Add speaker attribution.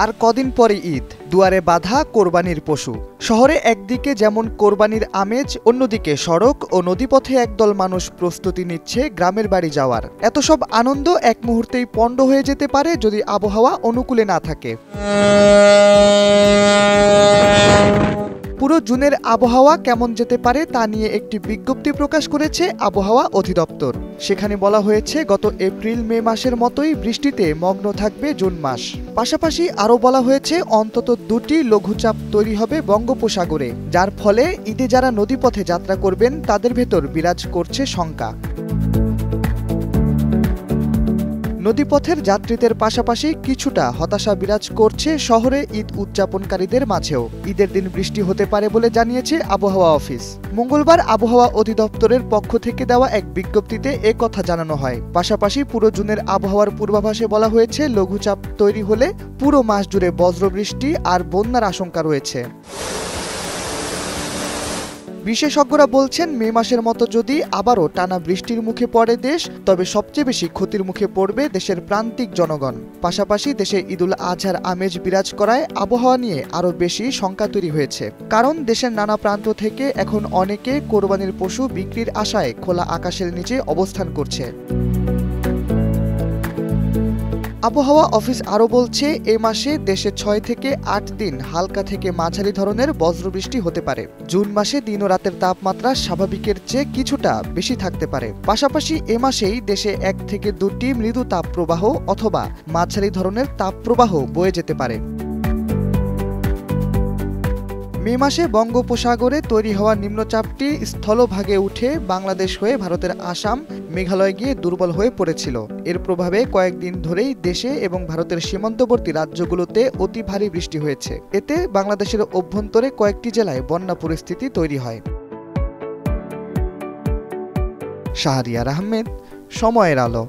Speaker 1: আর কদিন পরে ঈদ, দুয়ারে বাঁধা কোরবানির পশু। শহরে একদিকে যেমন কোরবানির আমেজ, অন্যদিকে সড়ক ও নদীপথে একদল মানুষ প্রস্তুতি নিচ্ছে গ্রামের বাড়ি যাওয়ার। এত সব আনন্দ এক মুহূর্তেই পণ্ড হয়ে যেতে পারে যদি আবহাওয়া অনুকূলে না থাকে। পুরো জুনের আবহাওয়া কেমন যেতে পারে তা নিয়ে একটি বিজ্ঞপ্তি প্রকাশ করেছে আবহাওয়া অধিদপ্তর। সেখানে বলা হয়েছে গত এপ্রিল মে মাসের মতোই বৃষ্টিতে মগ্ন থাকবে জুন মাস। পাশাপাশি আরও বলা হয়েছে অন্তত দুটি লঘুচাপ তৈরি হবে বঙ্গোপসাগরে, যার ফলে ঈদে যারা নদীপথে যাত্রা করবেন তাদের ভেতর বিরাজ করছে শঙ্কা। নদীপথের যাত্রীদের পাশাপাশি কিছুটা হতাশা বিরাজ করছে শহরে ঈদ উদযাপনকারীদের মাঝেও। ঈদের দিন বৃষ্টি হতে পারে বলে জানিয়েছে আবহাওয়া অফিস। মঙ্গলবার আবহাওয়া অধিদপ্তরের পক্ষ থেকে দেওয়া এক বিজ্ঞপ্তিতে এ কথা জানানো হয়। পাশাপাশি পুরো জুনের আবহাওয়ার পূর্বাভাসে বলা হয়েছে লঘুচাপ তৈরি হলে পুরো মাস জুড়ে বজ্রবৃষ্টি আর বন্যার আশঙ্কা রয়েছে। বিশেষজ্ঞরা বলছেন মে মাসের মতো যদি আবারও টানা বৃষ্টির মুখে পড়ে দেশ, তবে সবচেয়ে বেশি ক্ষতির মুখে পড়বে দেশের প্রান্তিক জনগণ। পাশাপাশি দেশে ঈদুল আজহার আমেজ বিরাজ করায় আবহাওয়া নিয়ে আরও বেশি শঙ্কা তৈরি হয়েছে। কারণ দেশের নানা প্রান্ত থেকে এখন অনেকে কোরবানির পশু বিক্রির আশায় খোলা আকাশের নিচে অবস্থান করছে। আবহাওয়া অফিস আরও বলছে এ মাসে দেশে 6 থেকে 8 দিন হালকা থেকে মাঝারি ধরনের বজ্রবৃষ্টি হতে পারে। জুন মাসে দিন ও রাতের তাপমাত্রা স্বাভাবিকের চেয়ে কিছুটা বেশি থাকতে পারে। পাশাপাশি এ মাসেই দেশে 1 থেকে 2টি মৃদু তাপপ্রবাহ অথবা মাঝারি ধরনের তাপপ্রবাহ বয়ে যেতে পারে। মে মাসে বঙ্গোপসাগরে তৈরি হওয়া নিম্নচাপটি স্থলভাগে উঠে বাংলাদেশ হয়ে ভারতের আসাম, মেঘালয় গিয়ে দুর্বল হয়ে পড়েছিল। এর প্রভাবে কয়েকদিন ধরেই দেশে এবং ভারতের সীমান্তবর্তী রাজ্যগুলোতে অতি ভারী বৃষ্টি হয়েছে। এতে বাংলাদেশের অভ্যন্তরে কয়েকটি জেলায় বন্যা পরিস্থিতি তৈরি হয়। শাহরিয়ার আহমেদ, সময়ের আলো।